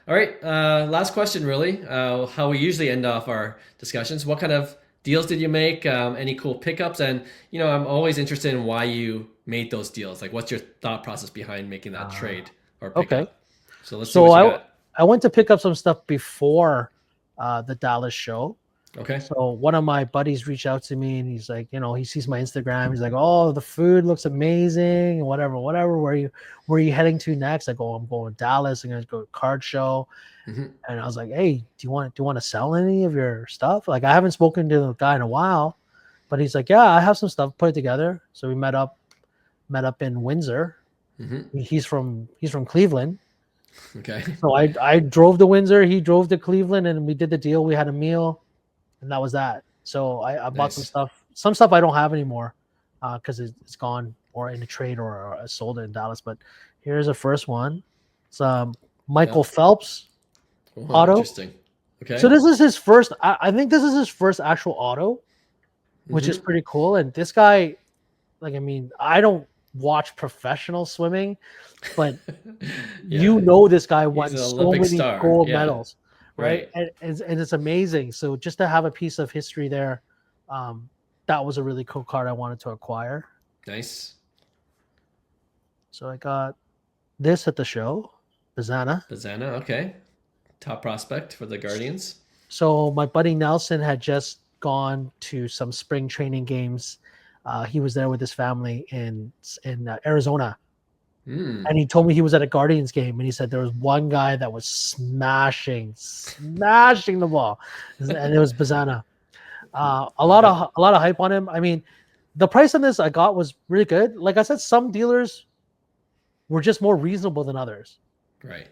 All right. Last question, really. How we usually end off our discussions. What kind of deals did you make? Any cool pickups? And I'm always interested in why you made those deals. Like, what's your thought process behind making that Uh, trade or okay. pickup? So let's see So what you got. I went to pick up some stuff before the Dallas show. Okay. So one of my buddies reached out to me and he's like, he sees my Instagram. He's like, "Oh, the food looks amazing, whatever, whatever. Where are you heading to next?" I go, "I'm going to Dallas. I'm gonna go to card show." Hmm. And I was like, "Hey, do you want to sell any of your stuff?" Like I haven't spoken to the guy in a while, but he's like, "Yeah, I have some stuff put it together." So we met up in Windsor. Hmm. He's from Cleveland. Okay. So I drove to Windsor, he drove to Cleveland, and we did the deal. We had a meal, and that was that. So I bought some Nice. stuff. Some stuff I don't have anymore because it's gone or in a trade or I sold it in Dallas. But here's the first one. It's Yeah. Michael Phelps Oh, auto. interesting. So Okay. this is his first. I think this is his first actual auto, which is Hmm. pretty cool. And this guy, like, I mean, I don't watch professional swimming, but Yeah. this guy He's won an so Olympic many star. gold Yeah. medals, right? Right. And it's amazing. So just to have a piece of history there, um, that was a really cool card I wanted to acquire. Nice. So I got this at the show, Bazana. Bazana. Okay. Top prospect for the Guardians. So my buddy Nelson had just gone to some spring training games. He was there with his family in Arizona, Hmm. and he told me he was at a Guardians game, and he said there was one guy that was smashing the ball, and it was Bazana. A lot Okay. of a lot of hype on him. I mean, the price on this I got was really good. Like I said, some dealers were just more reasonable than others. Right.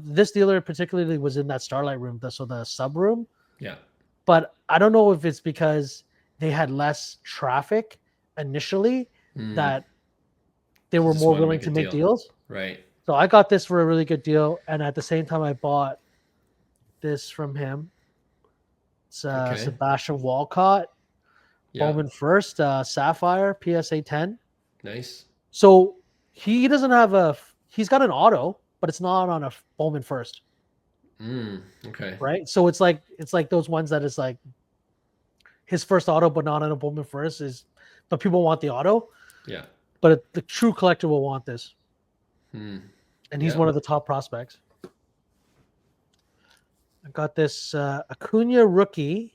This dealer particularly was in that Starlight room, so the sub room. Yeah. But I don't know if it's because they had less traffic initially Hmm. that they were Just more want to willing make a to make deal. deals. Right. So I got this for a really good deal, and at the same time, I bought this from him. It's Okay. Sebastian Walcott, Yeah. Bowman First, Sapphire, PSA 10. Nice. So he doesn't have he's got an auto, but it's not on a Bowman First, Mm. Okay. right? So it's like those ones that is like his first auto, but not on a Bowman First but people want the auto, Yeah. but the true collector will want this, Hmm. and he's Yeah. one of the top prospects. I got this Acuna rookie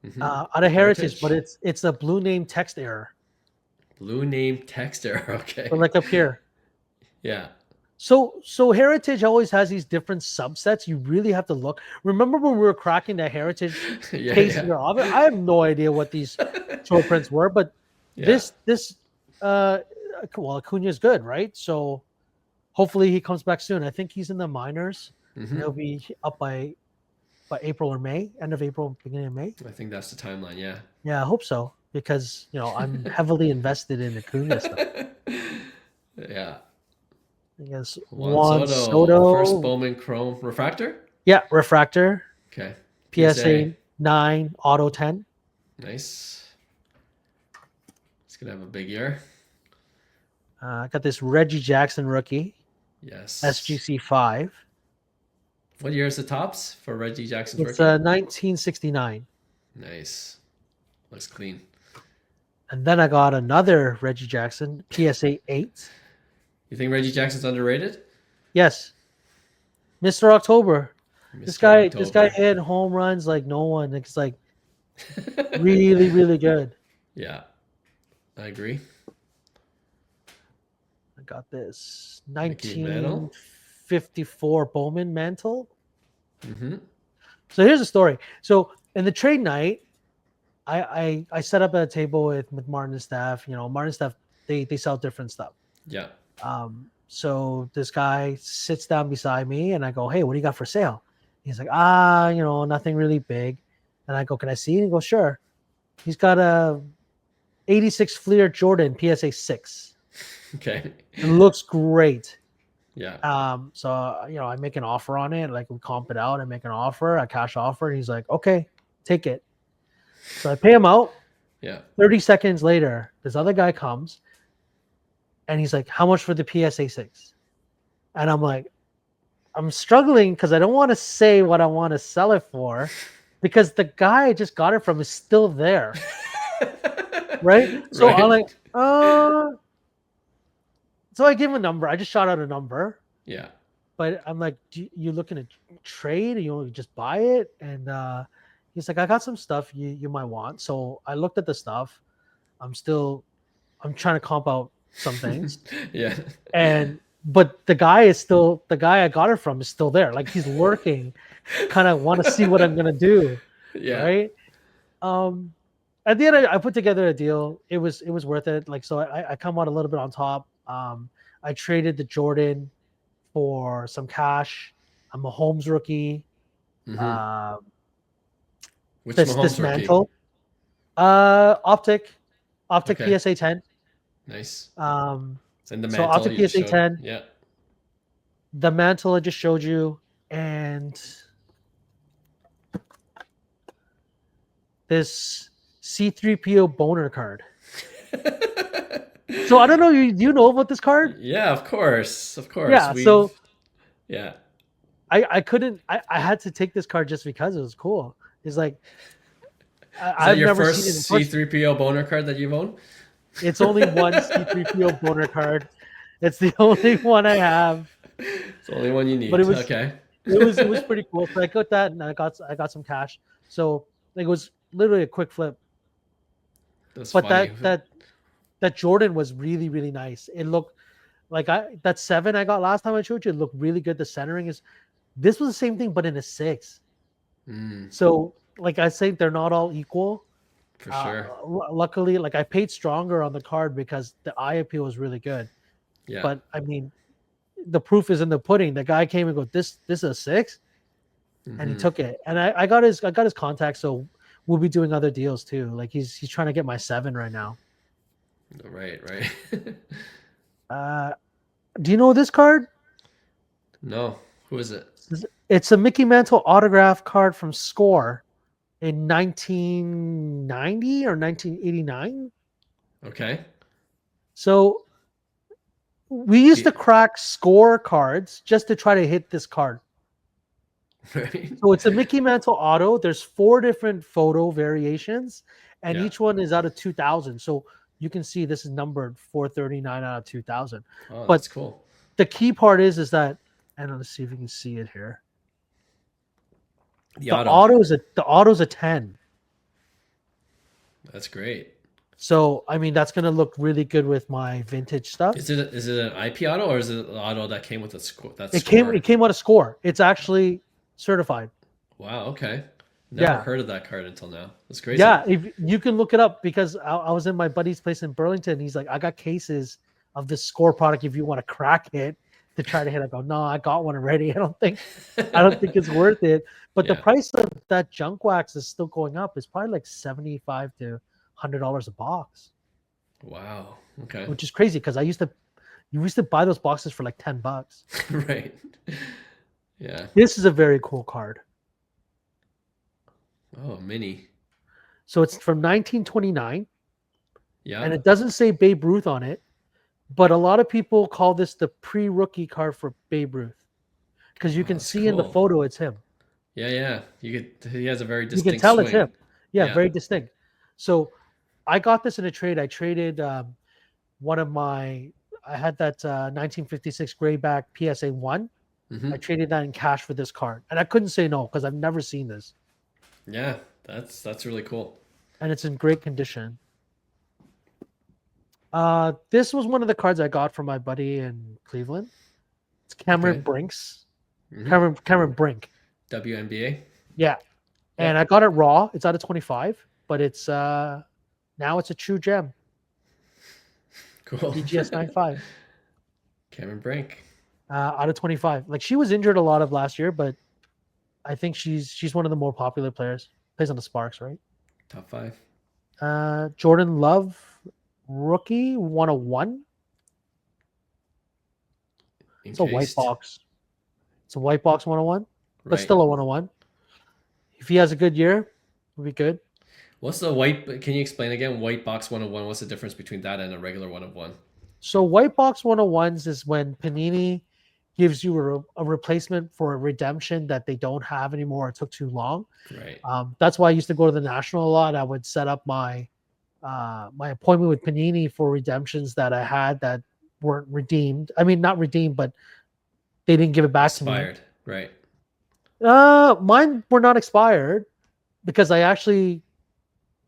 Hmm. out of Heritage, but Heritage. it's a blue name text error. Blue name texter. So Okay. like up here. Yeah. So Heritage always has these different subsets. You really have to look. Remember when we were cracking the Heritage Yeah. case in Yeah. your office? I have no idea what these short prints were, but Yeah. this uh well, Acuna is good, right? So hopefully he comes back soon. I think he's in the minors and Hmm. he'll be up by April or May, end of April, beginning of May. I think that's the timeline. Yeah. Yeah, I hope so because I'm heavily invested in Acuna stuff. Yeah. I guess Juan Juan Soto, first Soto, Bowman Chrome refractor. yeah, refractor, Okay. PSA. PSA 9, Auto 10. Nice. It's gonna have a big year. I got this Reggie Jackson rookie, Yes. SGC 5. What year is the tops for Reggie Jackson's It's rookie? 1969. Nice. Looks clean. And then I got another Reggie Jackson, PSA 8. You think Reggie Jackson's underrated? Yes, Mr. October. This Mr. guy, this guy October. hit home runs like no one. It's like really, really good. Yeah, I agree. I got this Mickey Mantle. 1954 Bowman mantle. Mm-hmm. So here's the story. So in the trade night, I set up a table with Martin and staff. Martin and staff they sell different stuff. Yeah. So this guy sits down beside me, and I go, "Hey, what do you got for sale?" He's like, nothing really big. And I go, "Can I see?" And he goes, "Sure." He's got a '86 Fleer Jordan PSA 6. Okay. It looks great. Yeah. So I make an offer on it, like we comp it out. I make an offer, a cash offer, and he's like, "Okay, take it." So I pay him out. Yeah. 30 seconds later, this other guy comes and he's like, "How much for the PSA 6?" And I'm like, I'm struggling because I don't want to say what I want to sell it for, because the guy I just got it from is still there, right? So I'm like, Right? so I give him a number. I just shot out a number, Yeah. but I'm like, you looking to trade, or you want to just buy it? And he's like, I got some stuff you might want. So I looked at the stuff. I'm trying to comp out some things, Yeah. and but the guy I got it from is still there. Like he's lurking, kind of want to see what I'm gonna do, Yeah. right? Um, at the end, I put together a deal. It was worth it. Like so, I come out a little bit on top. I traded the Jordan for some cash. I'm a Holmes rookie. Hmm. Uh, Which this Mahomes rookie? mantle, optic Okay. PSA 10. Nice. Um, And the so mantle optic you just PSA showed. 10, Yeah. the mantle I just showed you, and this C3PO boner card. So I don't know. Do you know about this card? Yeah, of course. Of course. Yeah. So Yeah. I couldn't. I had to take this card just because it was cool. It's like Is that I've your never seen it in first person. C3PO boner card that you've owned? It's only one C3PO boner card. It's the only one I have, It's the only one you but it need. was Okay. it was pretty cool. So I got that, and I got some cash. So like, it was literally a quick flip. That's But funny. that Jordan was really really nice. It looked like that 7 I got last time I showed you. It looked really good. The centering is this was the same thing, but in a 6. Mm, So like I say, they're not all equal. for sure. Luckily, like I paid stronger on the card because the eye appeal was really good. Yeah. But I mean, the proof is in the pudding. The guy came and go, this is a 6, and he Hmm. took it. And I got his contact, so we'll be doing other deals too. Like he's trying to get my 7 right now. Right, right. Uh, do you know this card? No. Who is it? It's a Mickey Mantle autograph card from Score in 1990 or 1989. Okay. So we used Do to crack Score cards just to try to hit this card. right? So it's a Mickey Mantle auto. There's 4 different photo variations, and Yeah. each one is out of 2000. So you can see this is numbered 439 out of 2000. Oh, But that's cool. the key part is that, and let's see if you can see it here. The The auto. auto's a 10. That's great. So I mean that's gonna look really good with my vintage stuff. Is it an IP auto or is it an auto that came with a It came score? it came out of Score. It's actually certified. Wow. Okay. Never Yeah. heard of that card until now. That's crazy. Yeah, if you can look it up, because I was in my buddy's place in Burlington. He's like, I got cases of this Score product if you want to crack it to try to hit. I go, no, I got one already. I don't think it's worth it. But the Yeah. price of that junk wax is still going up. It's probably like $75 to $100 a box, Wow. Okay. which is crazy because you used to buy those boxes for like $10. Right. Yeah. This is a very cool card. Oh, mini. So it's from 1929, Yeah. and it doesn't say Babe Ruth on it, but a lot of people call this the pre-rookie card for Babe Ruth, because you Oh, can that's see in the cool. photo it's him. Yeah, yeah. He has a very You can distinct tell it's swing. him. Yeah, Yeah. very distinct. So I got this in a trade. I traded one of my. I had that 1956 Grayback PSA 1. I Hmm. traded that in cash for this card, and I couldn't say no because I've never seen this, Yeah. That's really cool. and it's in great condition. This was one of the cards I got from my buddy in Cleveland. It's Cameron Okay. Brinks. Hmm. Cameron Brink. WNBA. Yeah. And I Yep. got it raw. It's out of 25, but it's now it's a true gem. Cool. BGS 95. Cameron Brink. Out of 25. Like she was injured a lot of last year, but I think she's one of the more popular players. Plays on the Sparks, right? Top five. Jordan Love, rookie 101. It's a white Encased. box. It's a white box 101, but Right. still a 101. If he has a good year, it'll be good. What's the white? Can you explain again? White box 101. What's the difference between that and a regular 101? So white box 101s is when Panini gives you a replacement for a redemption that they don't have anymore. It took too long. Right. That's why I used to go to the National a lot. I would set up my my appointment with Panini for redemptions that I had that weren't redeemed. I mean, not redeemed, but they didn't give it back to me. Expired. Right. Mine were not expired because I actually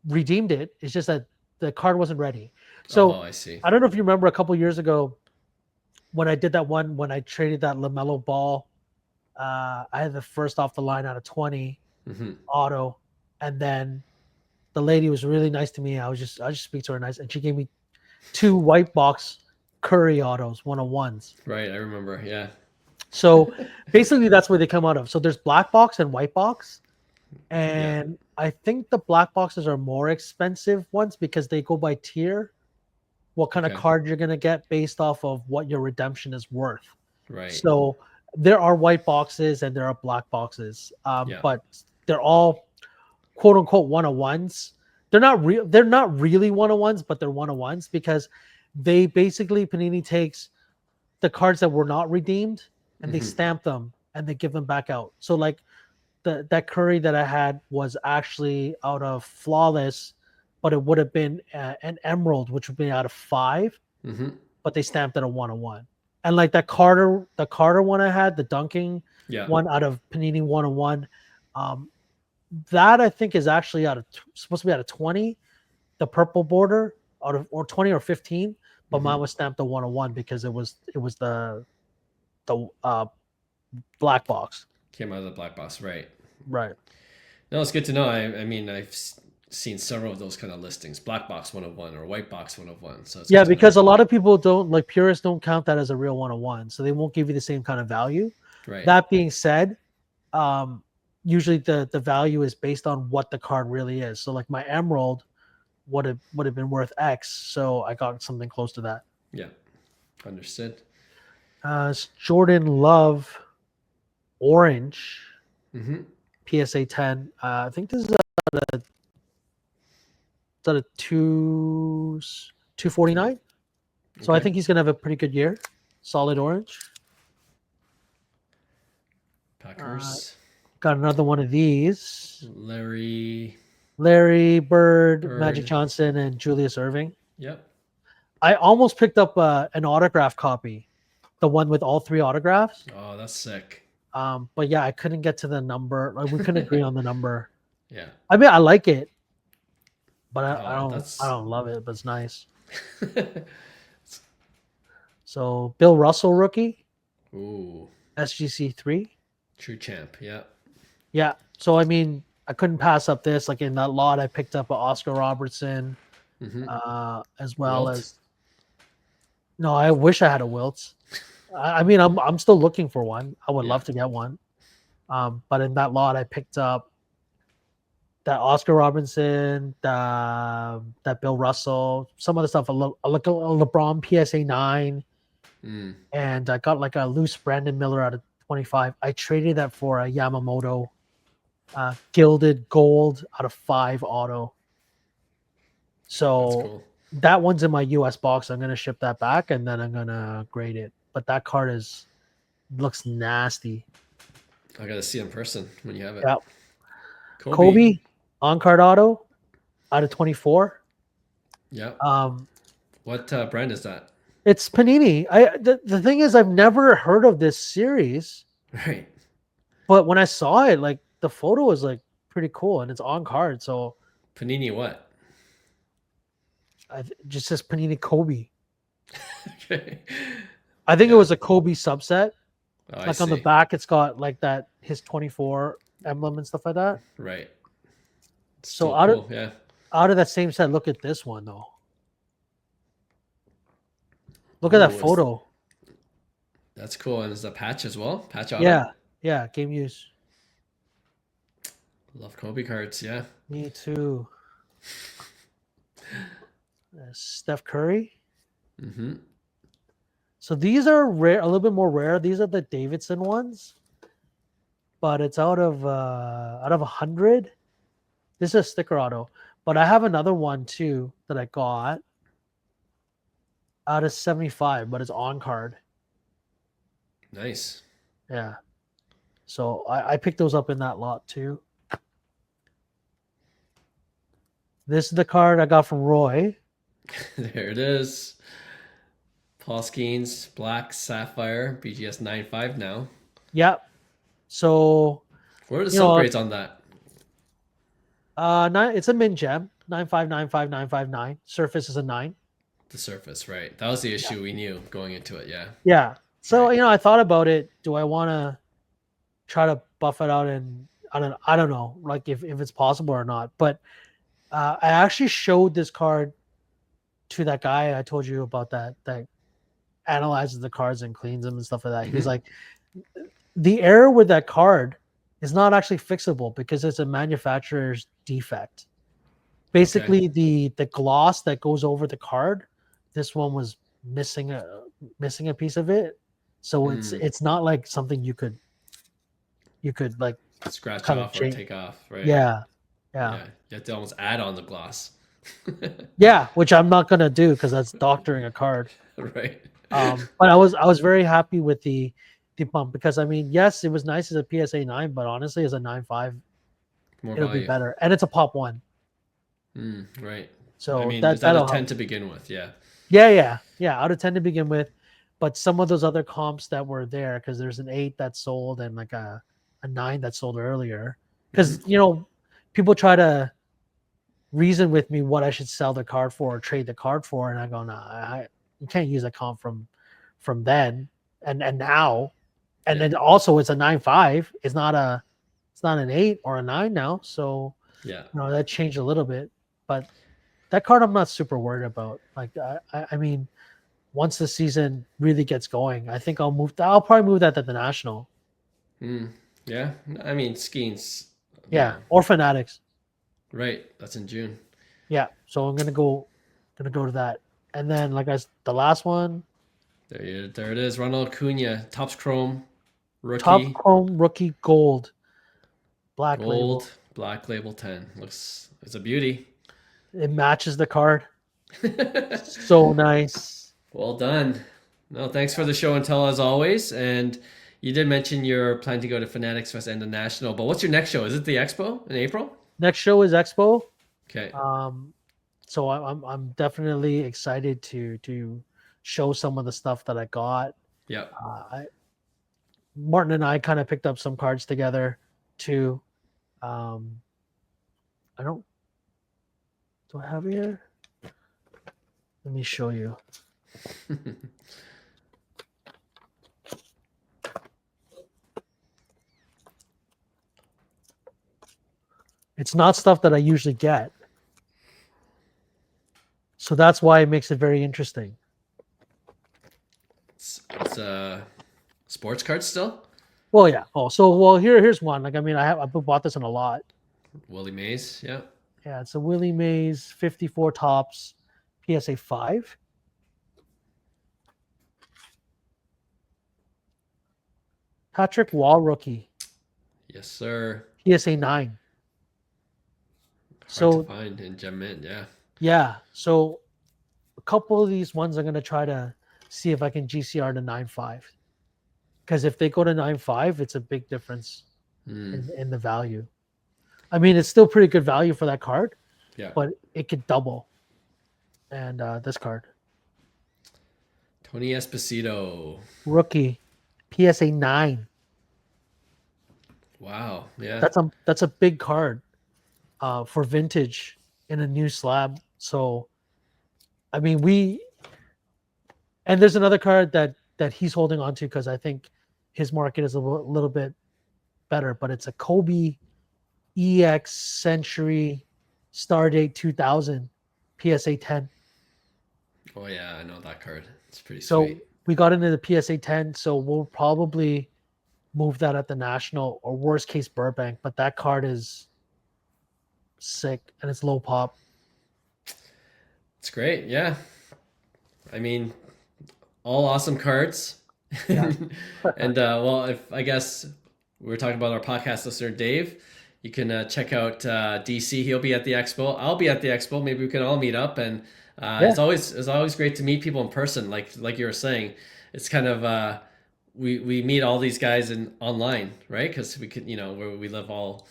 redeemed it. It's just that the card wasn't ready. Oh, So I see. I don't know if you remember a couple years ago when I did that one when I traded that LaMelo Ball. I had the first off the line out of 20 Hmm. auto, and then the lady was really nice to me. I just speak to her nice, and she gave me 2 white box Curry autos, 101s. Right. I remember. Yeah. So basically, that's where they come out of. So there's black box and white box, Yeah. and I think the black boxes are more expensive ones because they go by tier. What kind of Okay. card you're gonna get based off of what your redemption is worth. Right. So there are white boxes and there are black boxes, Yeah. but they're all quote unquote 101s. They're not real. They're not really 101s, but they're 101s because they basically Panini takes the cards that were not redeemed and they Hmm. stamp them and they give them back out. So like that Curry that I had was actually out of flawless, but it would have been an emerald, which would be out of 5, Hmm. but they stamped it a 101. And like the Carter one I had, the dunking Yeah. one out of Panini 101, um, that I think is actually out of supposed to be out of 20, the purple border out of or 20 or 15, but Hmm. mine was stamped a 101 because it was the black box. Came out of the black box. Right. Right. No, it's good to know. I mean, seen several of those kind of listings, black box 101 or white box 101. So it's Yeah, good to know. because a lot of people don't like purists don't count that as a real 101, so they won't give you the same kind of value. Right. That being said, um, usually the value is based on what the card really is. So like my emerald would have been worth X, so I got something close to that. Yeah. Understood. It's Jordan Love Orange Hmm. PSA 10. I think this is a 249. So I Okay. think he's gonna have a pretty good year. Solid orange. Uh, Packers. got another one of these. Larry Larry Bird, Magic Bird. Johnson, and Julius Irving. Yep. I almost picked up an autograph copy, the one with all 3 autographs. Oh, that's sick. But yeah, I couldn't get to the number. Like we couldn't agree on the number. Yeah. I mean, I like it, but Oh, I that's. don't love it. But it's nice. So Bill Russell rookie, Ooh. SGC 3. True champ. Yeah. Yeah. So I mean, I couldn't pass up this. Like in that lot, I picked up a Oscar Robertson, Hmm. as well Wilt. as. No, I wish I had a Wilts. I mean, I'm still looking for one. I would Yeah. love to get one. But in that lot, I picked up that Oscar Robinson, that Bill Russell, some other stuff. Like a LeBron PSA 9, Mm. and I got like a loose Brandon Miller out of 25. I traded that for a Yamamoto gilded gold out of 5 auto. That's So cool. that one's in my US box. I'm gonna ship that back and then I'm gonna grade it. But that card looks nasty. I gotta see in person when you have it. Yeah. Kobe. Kobe on card auto out of 24. Yeah. Um, What brand is that? it's Panini. The thing is, I've never heard of this series, Right. but when I saw it, like the photo was like pretty cool and it's on card. So Panini what? it just says Panini Kobe. Okay. I think it Yeah. was a Kobe subset. Oh, I Like on the see. back, it's got like that his 24 emblem and stuff like that. Right. So Still cool. Yeah. out of that same set, look at this one though. Look at that Ooh, photo. that's cool. And is a patch as well? Patch auto? Yeah, yeah, game use. Love Kobe cards. Yeah. Me too. Steph Curry. Mm-hmm. So these are rare, a little bit more rare. These are the Davidson ones, but it's out of 100. This is a sticker auto, but I have another one too that I got out of 75, but it's on card. Nice. Yeah. So I picked those up in that lot too. This is the card I got from Roy. There it is. Paul Skeens, Black Sapphire, BGS 95 now. Yep. So What are the you sub know, grades on that? it's a min gem 9595959. Surface is a 9. The surface, right? That was the Yeah. issue we knew going into it. Yeah. Yeah. So Right. I thought about it. Do I want to try to buff it out? And I don't know, like if it's possible or not. But I actually showed this card to that guy I told you about that analyzes the cards and cleans them and stuff like that. He was Hmm. like, the error with that card is not actually fixable because it's a manufacturer's defect. Okay. Basically, the gloss that goes over the card, this one was missing a piece of it. So it's Mm. it's not like something you could like Scratch kind of off or change. take off, right? Yeah, yeah, Yeah. You have to almost add on the gloss. yeah. Which I'm not gonna do because that's doctoring a card. Right. But I was very happy with the bump because I mean, yes, it was nice as a PSA 9, but honestly, as a 9.5, More it'll be value. better, and it's a pop one, Right. I so mean, is that that a that'll 10 help. to begin with? Yeah. Yeah, out of 10 to begin with, but some of those other comps that were there, because there's an 8 that sold and like a 9 that sold earlier, Hmm. because people try to reason with me what I should sell the card for or trade the card for, and I go, nah, you can't use a comp from then and now. And Yeah. then also it's a 9.5. It's not an 8 or a 9 now. So, Yeah. that changed a little bit. But that card I'm not super worried about. Like I mean, once the season really gets going, I think I'll probably move that to the national. Mm. Yeah. I mean, skiing's, Yeah. Or Fanatics. right. That's in June. Yeah. So I'm gonna go to that. And then the last one, There it is. Ronald Acuna, Topps Chrome, Top rookie, Chrome Rookie Gold, Black gold, Label. black label 10. It's a beauty. It matches the card. So nice. Well done. No, thanks for the show and tell as always. And you did mention you're planning to go to Fanatics Fest and the National, but what's your next show? Is it the Expo in April? Next show is Expo. Okay. Um, so I'm definitely excited to show some of the stuff that I got. Yep. Martin and I kind of picked up some cards together too. Um, I don't. Do I have it here? Let me show you. It's not stuff that I usually get, so that's why it makes it very interesting. It's sports cards still. Well, yeah. Oh, so here's one. Like I mean, I bought this in a lot. Willie Mays. Yeah. Yeah, it's a Willie Mays 54 tops PSA 5. Patrick Wall rookie Yes, sir. PSA 9. Hard to So find in Gem Mint. Yeah. yeah, so a couple of these ones I'm gonna try to see if I can GCR to 9.5. Because if they go to 9.5, it's a big difference Mm, in the value. I mean, it's still pretty good value for that card, yeah. but it could double. And this card, Tony Esposito. rookie, PSA 9. Wow. Yeah. That's a big card for vintage in a new slab. So I mean, and there's another card that he's holding on to because I think his market is a little bit better, but it's a Kobe EX Century Stardate 2000 PSA 10. Oh yeah, I know that card. It's pretty So sweet. we got into the PSA 10, so we'll probably move that at the national or worst case Burbank, but that card is sick and it's low pop. It's great. Yeah. I mean, all awesome cards. Yeah. And well, if I guess we were talking about our podcast listener Dave, you can check out DC. He'll be at the expo. I'll be at the expo. Maybe we can all meet up. And Yeah. it's always great to meet people in person. Like you were saying, it's kind of we meet all these guys in online, right? Because we could, we live all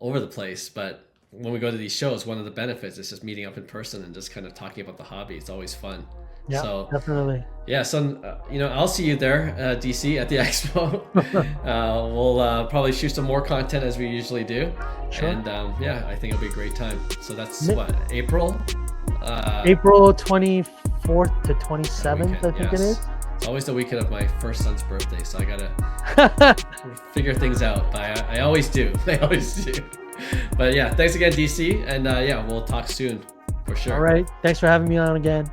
over the place, but when we go to these shows, one of the benefits is just meeting up in person and just kind of talking about the hobby. It's always fun. Yeah, So definitely. yeah, so I'll see you there, DC, at the expo. We'll probably shoot some more content as we usually do. Sure. And yeah, I think it'll be a great time. So that's Nick- what, April? April 24th to 27th, weekend, I think yes. it is. It's always the weekend of my first son's birthday, so I gotta figure things out. But I always do. I always do. But yeah, thanks again, DC, and yeah, we'll talk soon for sure. All right. Thanks for having me on again.